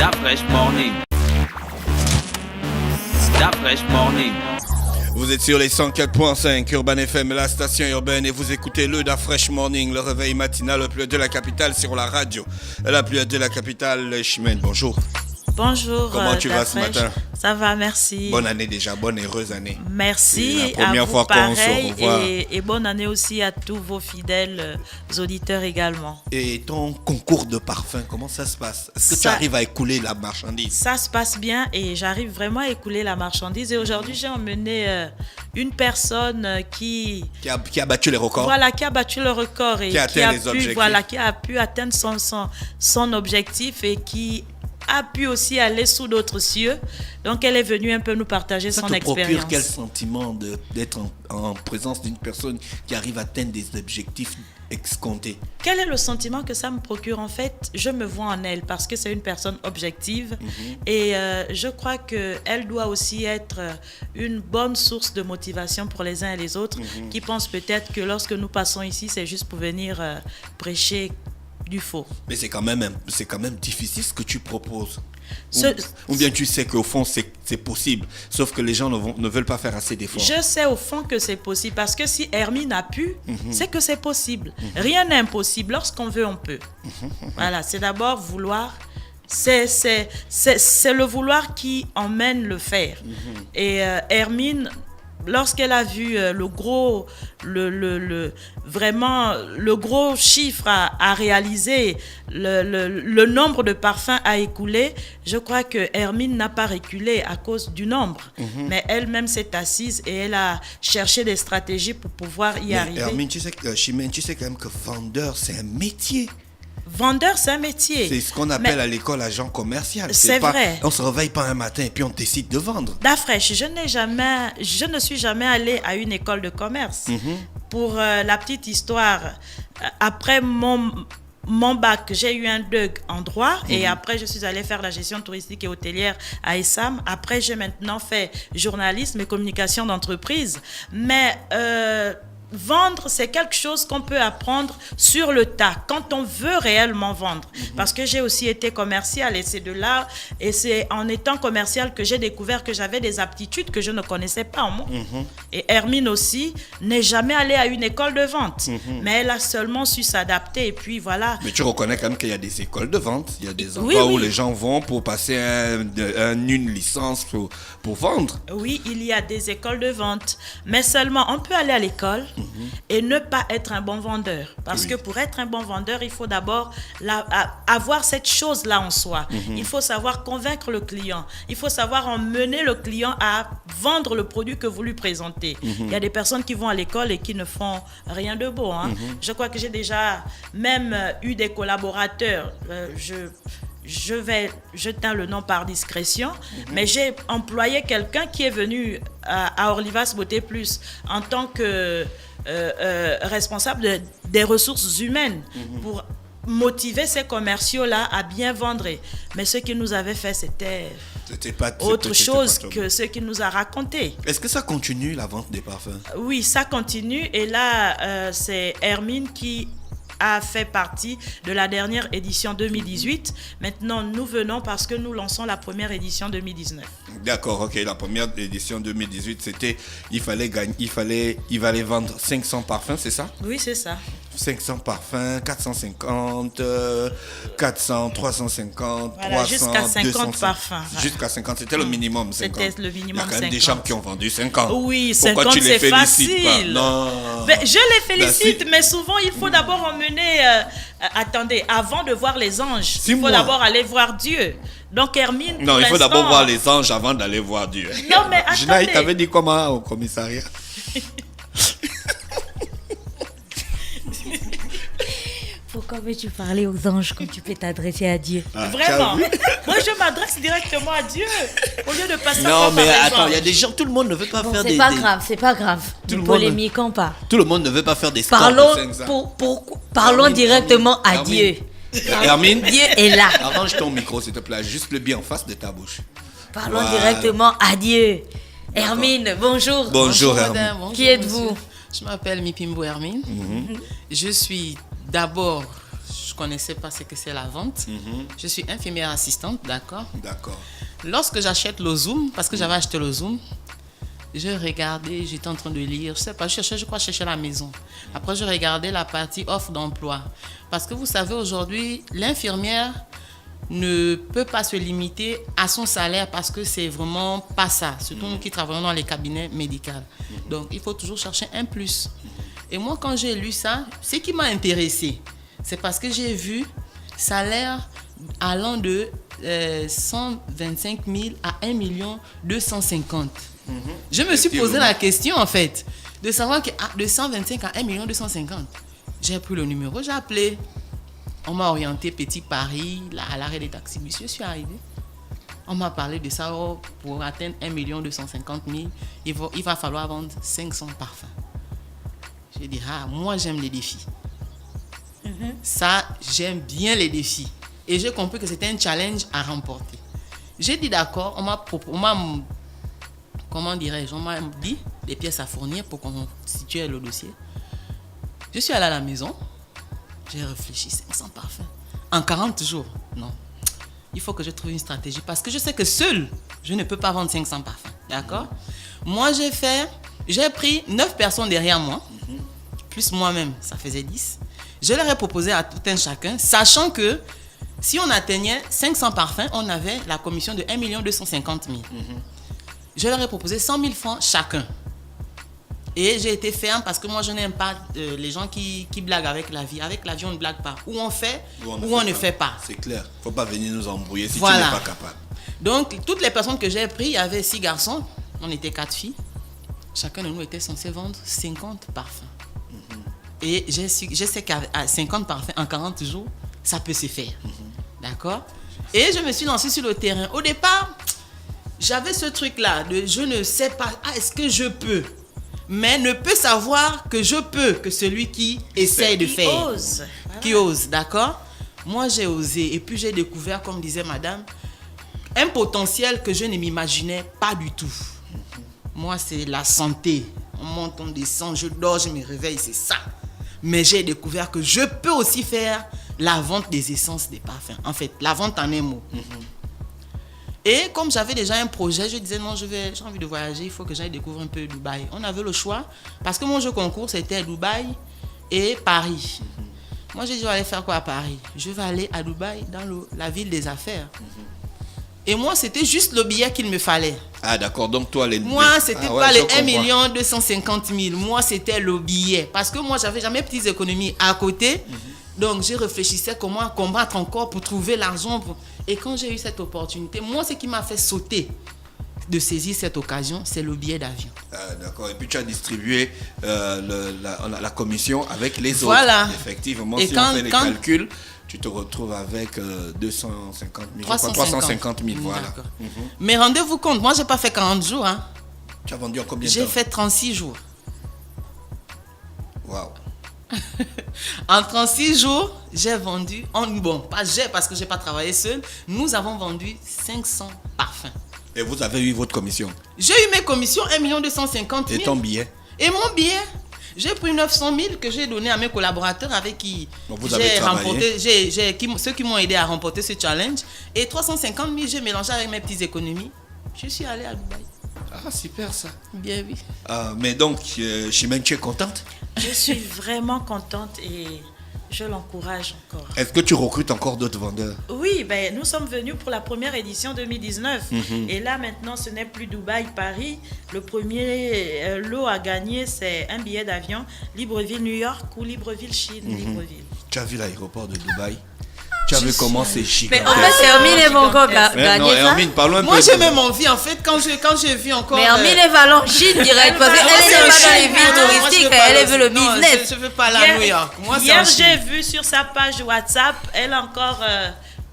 Da Fresh Morning. Da Fresh Morning. Vous êtes sur les 104.5 Urban FM, la station urbaine, et vous écoutez le Da Fresh Morning, le réveil matinal le plus de la capitale sur la radio. La plus de la capitale, Chimène, bonjour. Bonjour. Comment tu vas ce matin? Ça va, merci. Bonne année déjà, bonne heureuse année. Merci. C'est la première fois qu'on se revoit. Et bonne année aussi à tous vos fidèles auditeurs également. Et ton concours de parfum, comment ça se passe? Est-ce que tu arrives à écouler la marchandise? Ça se passe bien et j'arrive vraiment à écouler la marchandise. Et aujourd'hui, j'ai emmené une personne qui a battu les records. Voilà, qui a battu le record et qui a atteint les objectifs. Voilà, qui a pu atteindre son objectif et qui a pu aussi aller sous d'autres cieux. Donc, elle est venue un peu nous partager son expérience. Ça te procure quel sentiment d'être en présence d'une personne qui arrive à atteindre des objectifs escomptés? Quel est le sentiment que ça me procure? En fait, je me vois en elle parce que c'est une personne objective et je crois qu'elle doit aussi être une bonne source de motivation pour les uns et les autres qui pensent peut-être que lorsque nous passons ici, c'est juste pour venir prêcher du faux. Mais c'est quand même difficile ce que tu proposes. Ou bien tu sais qu'au fond c'est possible, sauf que les gens ne veulent pas faire assez d'efforts. Je sais au fond que c'est possible parce que si Hermine a pu, c'est que c'est possible. Rien n'est impossible. Lorsqu'on veut, on peut. Voilà, c'est d'abord vouloir. C'est le vouloir qui emmène le faire. Et Hermine, lorsqu'elle a vu vraiment le gros chiffre à réaliser, le nombre de parfums à écouler, je crois que Hermine n'a pas reculé à cause du nombre. Mais elle-même s'est assise et elle a cherché des stratégies pour pouvoir y arriver. Hermine, Chimène, tu sais quand même que vendeur, c'est un métier. Vendeur, c'est un métier. C'est ce qu'on appelle à l'école agent commercial. C'est vrai. On se réveille pas un matin et puis on décide de vendre. Da Fresh, je ne suis jamais allée à une école de commerce. Pour la petite histoire, après mon bac, j'ai eu un DEUG en droit et après je suis allée faire la gestion touristique et hôtelière à ESSAM. Après, j'ai maintenant fait journalisme et communication d'entreprise. Mais vendre, c'est quelque chose qu'on peut apprendre sur le tas, quand on veut réellement vendre. Parce que j'ai aussi été commercial et c'est de là, et c'est en étant commercial que j'ai découvert que j'avais des aptitudes que je ne connaissais pas en moi. Et Hermine aussi n'est jamais allée à une école de vente, mais elle a seulement su s'adapter et puis voilà. Mais tu reconnais quand même qu'il y a des écoles de vente, il y a des endroits où les gens vont pour passer une licence pour vendre. Oui, il y a des écoles de vente, mais seulement on peut aller à l'école et ne pas être un bon vendeur. Parce que pour être un bon vendeur, il faut d'abord avoir cette chose-là en soi. Il faut savoir convaincre le client. Il faut savoir emmener le client à vendre le produit que vous lui présentez. Il y a des personnes qui vont à l'école et qui ne font rien de beau. Je crois que j'ai déjà même eu des collaborateurs. Je tiens le nom par discrétion, mais j'ai employé quelqu'un qui est venu à Orlivas Beauté Plus en tant que responsable des ressources humaines pour motiver ces commerciaux-là à bien vendre. Mais ce qu'il nous avait fait, c'était autre chose que ce qu'il nous a raconté. Est-ce que ça continue, la vente des parfums? Oui, ça continue. Et là, c'est Hermine qui a fait partie de la dernière édition 2018. Maintenant, nous venons parce que nous lançons la première édition 2019. D'accord, ok. La première édition 2018, c'était, il fallait vendre 500 parfums, c'est ça? Oui, c'est ça. 500 parfums, 450, 400, 350, voilà, 300, jusqu'à 50 200, parfums. Jusqu'à 50, c'était le minimum. 50. C'était le minimum. Il y a quand même 50. des gens qui ont vendu 50. Oui, pourquoi 50, tu les c'est facile. Pas? Non. Ben, je les félicite, mais souvent, il faut d'abord emmener... attendez, avant de voir les anges, il faut d'abord aller voir Dieu. Donc, Hermine, non, il faut d'abord voir les anges avant d'aller voir Dieu. Non, mais attendez. Gina, il t'avait dit comment au commissariat? Pourquoi veux-tu parler aux anges quand tu peux t'adresser à Dieu? Vraiment? Moi, je m'adresse directement à Dieu au lieu de passer par Non, mais attends, il y a des gens, tout le monde ne veut pas faire des... C'est pas grave. Nous polémiquons pas. Tout le monde ne veut pas faire des scores. Parlons directement à Dieu. Hermine, Dieu est là. Arrange ton micro, s'il te plaît, juste le bien en face de ta bouche. Parlons directement à Dieu. Hermine, bonjour. Bonjour Hermine. Madame, Qui êtes-vous? Je m'appelle Mipimbo Hermine. Je suis d'abord je ne connaissais pas ce que c'est la vente. Je suis infirmière assistante, d'accord. D'accord. Lorsque j'achète le Zoom, parce que j'avais acheté le Zoom, je regardais, j'étais en train de lire, je sais pas, je crois que je cherchais à la maison. Après, je regardais la partie offre d'emploi. Parce que vous savez, aujourd'hui, l'infirmière ne peut pas se limiter à son salaire parce que c'est vraiment pas ça. Surtout nous qui travaillons dans les cabinets médicaux. Donc, il faut toujours chercher un plus. Et moi, quand j'ai lu ça, ce qui m'a intéressé, c'est parce que j'ai vu salaire allant de 125 000 à 1 250 000. Je me suis posé la question, en fait, de savoir que de 125 à 1 250 000. J'ai pris le numéro, j'ai appelé. On m'a orienté Petit Paris, là, à l'arrêt des taxis-bus. Je suis arrivé. On m'a parlé de ça. Pour atteindre 1 250 000, il va falloir vendre 500 parfums. J'ai dit, moi, j'aime les défis. Ça, j'aime bien les défis. Et j'ai compris que c'était un challenge à remporter. J'ai dit d'accord, on m'a dit des pièces à fournir pour constituer le dossier. Je suis allé à la maison, j'ai réfléchi, 500 parfums. En 40 jours, non. Il faut que je trouve une stratégie parce que je sais que seul, je ne peux pas vendre 500 parfums. D'accord? Moi, j'ai pris 9 personnes derrière moi, plus moi-même, ça faisait 10. Je leur ai proposé à tout un chacun, sachant que si on atteignait 500 parfums, on avait la commission de 1 250 000. Je leur ai proposé 100 000 francs chacun. Et j'ai été ferme parce que moi, je n'aime pas les gens qui blaguent avec la vie. Avec la vie, on ne blague pas. Ou on fait, ou on ne fait pas. C'est clair. Il ne faut pas venir nous embrouiller si voilà. tu n'es pas capable. Donc, toutes les personnes que j'ai prises, il y avait 6 garçons. On était 4 filles. Chacun de nous était censé vendre 50 parfums. Et je sais qu'à 50 parfums en 40 jours, ça peut se faire. D'accord? Et je me suis lancée sur le terrain. Au départ, j'avais ce truc-là de je ne sais pas, est-ce que je peux? Mais ne peut savoir que je peux que celui qui essaye de faire. Ose. Qui ose, d'accord? Moi, j'ai osé. Et puis, j'ai découvert, comme disait madame, un potentiel que je ne m'imaginais pas du tout. Moi, c'est la santé. On monte, on descend, je dors, je me réveille, c'est ça. Mais j'ai découvert que je peux aussi faire la vente des essences des parfums. En fait, la vente en un mot. Et comme j'avais déjà un projet, je disais non, j'ai envie de voyager, il faut que j'aille découvrir un peu Dubaï. On avait le choix parce que mon jeu concours c'était Dubaï et Paris. Moi j'ai dit je vais aller faire quoi à Paris? Je vais aller à Dubaï dans la ville des affaires. Et moi c'était juste le billet qu'il me fallait. Ah d'accord, donc toi moi c'était pas les 1 250 000, moi c'était le billet. Parce que moi j'avais jamais petites économies à côté. Donc, je réfléchissais comment combattre encore pour trouver l'argent. Et quand j'ai eu cette opportunité, moi, ce qui m'a fait sauter de saisir cette occasion, c'est le billet d'avion. Ah, d'accord. Et puis, tu as distribué la commission avec les autres. Voilà. Effectivement, et si on fait les calculs, tu te retrouves avec 250 000, 350 000. Voilà. Mais rendez-vous compte, moi, je n'ai pas fait 40 jours. Hein. Tu as vendu en combien de temps? J'ai fait 36 jours. Waouh. En 36 jours, j'ai vendu, parce que je n'ai pas travaillé seul, nous avons vendu 500 parfums. Et vous avez eu votre commission? J'ai eu mes commissions, 1 250 000. Et ton billet? Et mon billet, j'ai pris 900 000 que j'ai donné à mes collaborateurs avec qui j'ai remporté, ceux qui m'ont aidé à remporter ce challenge. Et 350 000, j'ai mélangé avec mes petites économies. Je suis allée à Dubaï. Ah, super ça. Bien, oui. Mais donc, Chimène, tu es contente? Je suis vraiment contente et je l'encourage encore. Est-ce que tu recrutes encore d'autres vendeurs? Oui, nous sommes venus pour la première édition 2019. Et là, maintenant, ce n'est plus Dubaï, Paris. Le premier lot à gagner, c'est un billet d'avion Libreville, New York ou Libreville, Chine, Libreville. Tu as vu l'aéroport de Dubaï? Tu as vu comment c'est gigantesque? Mais en fait, Hermine et mon gars gagné ça. Hermine, parlons un peu. Moi, j'ai même envie, en fait, quand j'ai vu encore... Mais Hermine est allée en Chine direct, parce qu'elle n'est pas dans les villes touristiques, elle veut le business. Je ne veux pas aller à New York. Hier, j'ai vu sur sa page WhatsApp, elle a encore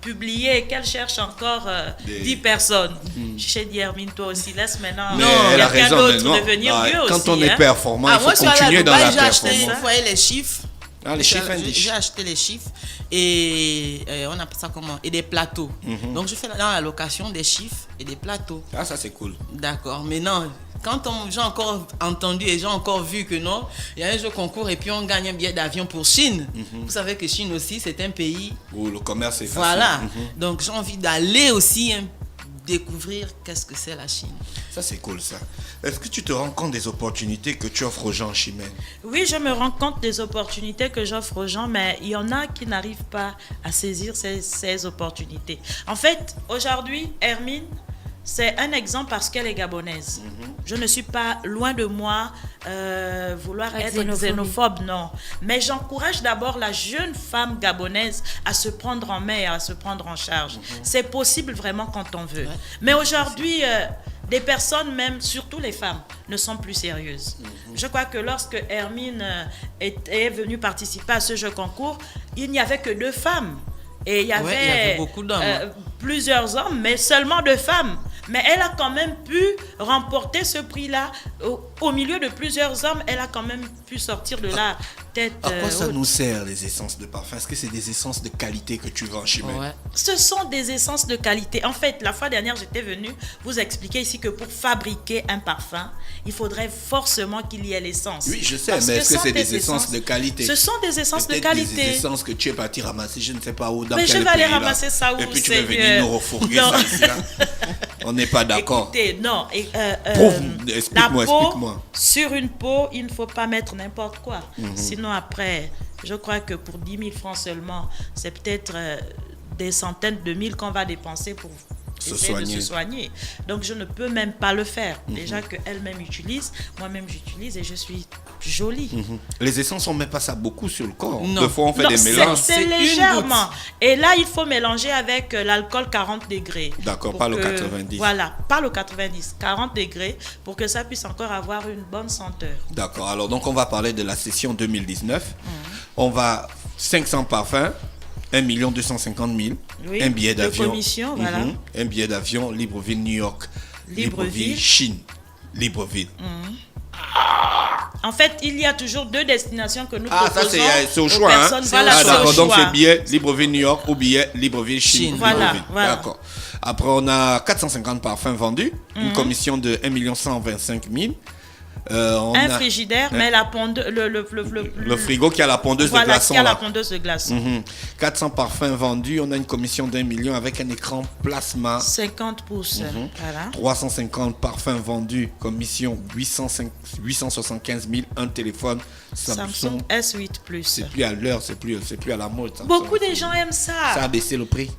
publié qu'elle cherche encore 10 personnes. J'ai dit, Hermine, toi aussi, laisse maintenant quelqu'un d'autre devenir mieux aussi. Quand on est performant, il faut continuer dans la performance. Vous voyez les chiffres, Ah, les chiffres indices. J'ai acheté les chiffres et on appelle ça comment? Et des plateaux. Donc je fais dans la location des chiffres et des plateaux. Ah, ça c'est cool. D'accord, mais non, quand j'ai encore entendu et j'ai encore vu que non, il y a un jeu concours et puis on gagne un billet d'avion pour Chine. Vous savez que Chine aussi, c'est un pays. Où le commerce est facile. Voilà. Donc j'ai envie d'aller aussi découvrir qu'est-ce que c'est la Chine. Ça c'est cool ça. Est-ce que tu te rends compte des opportunités que tu offres aux gens, Chimène? Oui, je me rends compte des opportunités que j'offre aux gens, mais il y en a qui n'arrivent pas à saisir ces opportunités. En fait, aujourd'hui, Hermine, c'est un exemple parce qu'elle est gabonaise. Je ne suis pas, loin de moi, vouloir être xénophobe, non. Mais j'encourage d'abord la jeune femme gabonaise à se prendre en main et à se prendre en charge. C'est possible vraiment quand on veut. Mais aujourd'hui, des personnes, même, surtout les femmes, ne sont plus sérieuses. Je crois que lorsque Hermine est venue participer à ce jeu concours, il n'y avait que 2 femmes. Et il y avait beaucoup d'hommes. Plusieurs hommes, mais seulement 2 femmes. Mais elle a quand même pu remporter ce prix-là. Au milieu de plusieurs hommes, elle a quand même pu sortir de la tête À quoi ça haute. nous sert les essences de parfum? Est-ce que c'est des essences de qualité que tu vends, Chimène? Ouais. Ce sont des essences de qualité. En fait, la fois dernière, j'étais venue vous expliquer ici que pour fabriquer un parfum, il faudrait forcément qu'il y ait l'essence. Oui, je sais, Parce mais est-ce que sont c'est des essences de qualité? Ce sont des essences de Peut-être qualité. des essences que tu es parti ramasser, je ne sais pas où, dans Mais quel je vais aller pays, là. ramasser ça où, Et puis tu vas Seigneur. venir nous refourguer Non. ça ici, là. On n'est pas d'accord. Écoutez, non. Prouve-nous, explique-moi, la peau, explique-moi. sur une peau, il ne faut pas mettre n'importe quoi. Sinon, après, je crois que pour 10 000 francs seulement, c'est peut-être des centaines de mille qu'on va dépenser pour essayer de se soigner. Donc, je ne peux même pas le faire. Déjà qu'elle-même utilise, moi-même j'utilise et je suis jolie. Les essences, on ne met pas ça beaucoup sur le corps. Non. Des fois, on fait Non, des c'est- mélanges. c'est C'est une légèrement. goutte. Et là, il faut mélanger avec l'alcool 40 degrés. D'accord, Pour pas le que- 90. Voilà, pas le 90, 40 degrés pour que ça puisse encore avoir une bonne senteur. D'accord, alors donc on va parler de la session 2019. On va 500 parfums, 1 250 000, Oui, un billet de d'avion. commission, voilà. Un billet d'avion, Libreville, New York. Libreville. Chine. Libreville. En fait, il y a toujours 2 destinations que nous Ah, ça proposons c'est au aux choix. Hein? personnes. Voilà, Ah, c'est au d'accord, donc choix. c'est billet Libreville, New York ou billet Libreville, Chine. Voilà, Libreville. voilà. D'accord. Après, on a 450 parfums vendus, une commission de 1 125 000. On Un a frigidaire, mais la pondeuse, le frigo qui a la pondeuse voilà, de glaçons. qui a la Là. pondeuse de glaçons. 400 parfums vendus, on a une commission d'1 million avec un écran plasma. 50 pouces. Voilà. 350 parfums vendus, commission 875 000, un téléphone Samsung Samsung. S8 Plus. C'est plus à l'heure, c'est plus à la mode. Samsung. Beaucoup de gens aiment Ça ça. a baissé le prix.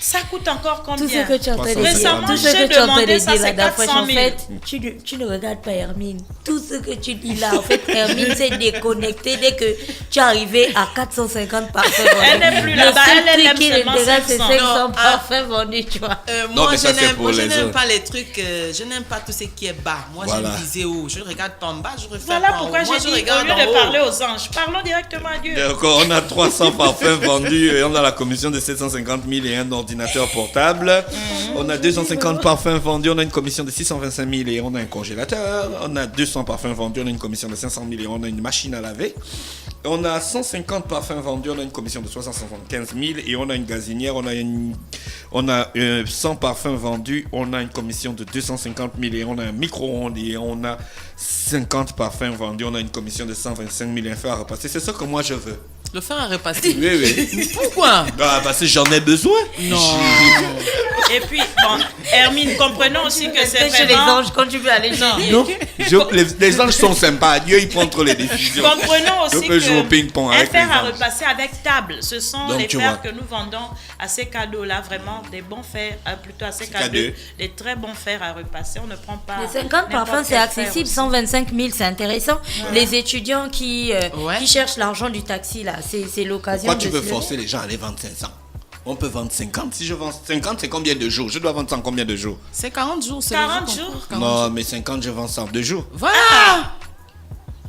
Ça coûte encore Tout ce combien? que tu es en train de dire, Récemment, tout ce j'ai que tu es en train de demandé ça, dire, c'est Madame Fresh, 400 en 000. fait, tu ne regardes pas Hermine. Tout ce que tu dis là, en fait, Hermine s'est déconnectée dès que tu es arrivé à 450 parfums vendus. Elle n'est plus Le là-bas, seul elle truc aime qui seulement l'intéresse, c'est 500. 500 Non, parfums vendus, tu vois. Moi, mais ça, c'est je pour les n'aime autres. pas les trucs, je n'aime pas tout ce qui est bas. Moi, Voilà. j'aime viser haut. Je regarde pas en bas, je refais Voilà pas en pourquoi haut. Moi, j'ai je dit, au regarde lieu en de haut. parler aux anges, parlons directement à Dieu. D'accord, on a 300 parfums vendus et on a la commission de 750 000 et un ordinateur portable. On a 250 parfums vendus, on a une commission de 625 000 et on a un congélateur. On a 200 parfums vendus, on a une commission de 500 000 et on a une machine à laver. On a 150 parfums vendus, on a une commission de 675 000 et on a une gazinière. On a 100 parfums vendus, on a une commission de 250 000 et on a un micro-ondes et on a 50 parfums vendus, on a une commission de 125 000 et un fer à repasser. C'est ça que moi je veux. Le fer à repasser. Oui, oui. Pourquoi? Ah, parce que j'en ai besoin. Non. Et puis, bon, Hermine, comprenons aussi que c'est Chez les vraiment... anges, quand tu veux aller Non. chez lui. Donc, les anges sont sympas. Dieu, il prend trop les décisions. Comprenons aussi Je peux jouer au que ping-pong un avec fer les à anges. repasser avec table, ce sont Donc, les tu fers vois. que nous vendons à ces cadeaux-là, vraiment des bons fers, plutôt à ces C'est cadeaux, cadeau. des très bons fers à repasser. On ne prend pas. Les 50 n'importe parfums, c'est quel fer accessible, aussi. 125 000, c'est intéressant. Les étudiants qui Ouais. cherchent l'argent du taxi, là, c'est l'occasion. Pourquoi de tu veux se forcer les gens à aller vendre 500? On peut vendre 50. Si je vends 50, c'est combien de jours? Je dois vendre ça en combien de jours? C'est 40 jours. c'est 40 le jour jours. qu'on- 40 Non, mais 50, je vends ça en 2 jours. Voilà.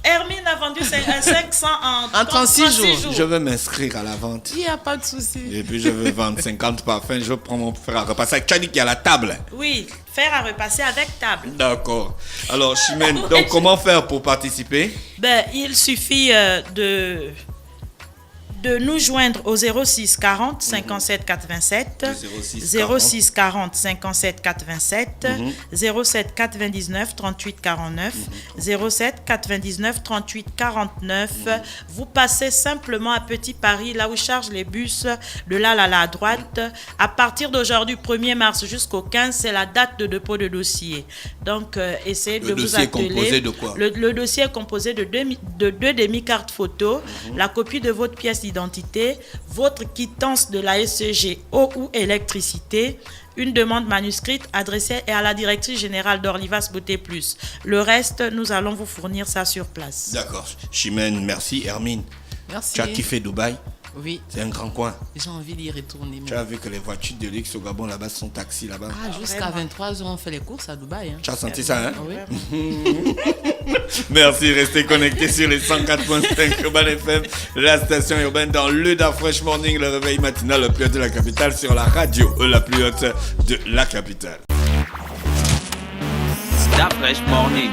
Hermine a vendu 500 En 36 jours. Je veux m'inscrire à la vente. Il n'y a pas de souci. Et puis je veux vendre 50 parfums. Je prends mon fer à repasser. Tu as dit qu'il y a la table. Oui, faire à repasser avec table. D'accord. Alors, Chimène, donc comment faire pour participer? Ben, il suffit de nous joindre au 06 40 57 87, 06 40 57 87, 07 99 38 49, 07 99 38 49. Vous passez simplement à Petit Paris, là où chargent les bus de là à droite. À partir d'aujourd'hui, 1er mars jusqu'au 15, c'est la date de dépôt de dossier. Donc, essayez de vous atteler. Le dossier est composé de quoi? Le dossier est composé de deux demi-cartes photos, la copie de votre pièce d'identité, votre quittance de la SCG, eau ou électricité, une demande manuscrite adressée à la directrice générale d'Orlivas Beauté Plus. Le reste, nous allons vous fournir ça sur place. D'accord. Chimène, merci. Hermine, Merci. tu as kiffé Dubaï? Oui, C'est un grand coin. j'ai envie d'y retourner. Tu as vu que les voitures de luxe au Gabon là-bas sont taxis là-bas. Ah, jusqu'à 23h, on fait les courses à Dubaï. Hein. Tu as senti ça, hein? Oui. Merci, restez connectés sur les 104.5 Urban FM, la station urbaine dans le Da Fresh Morning, le réveil matinal le plus haut de la capitale sur la radio la plus haute de la capitale. Da Fresh Morning.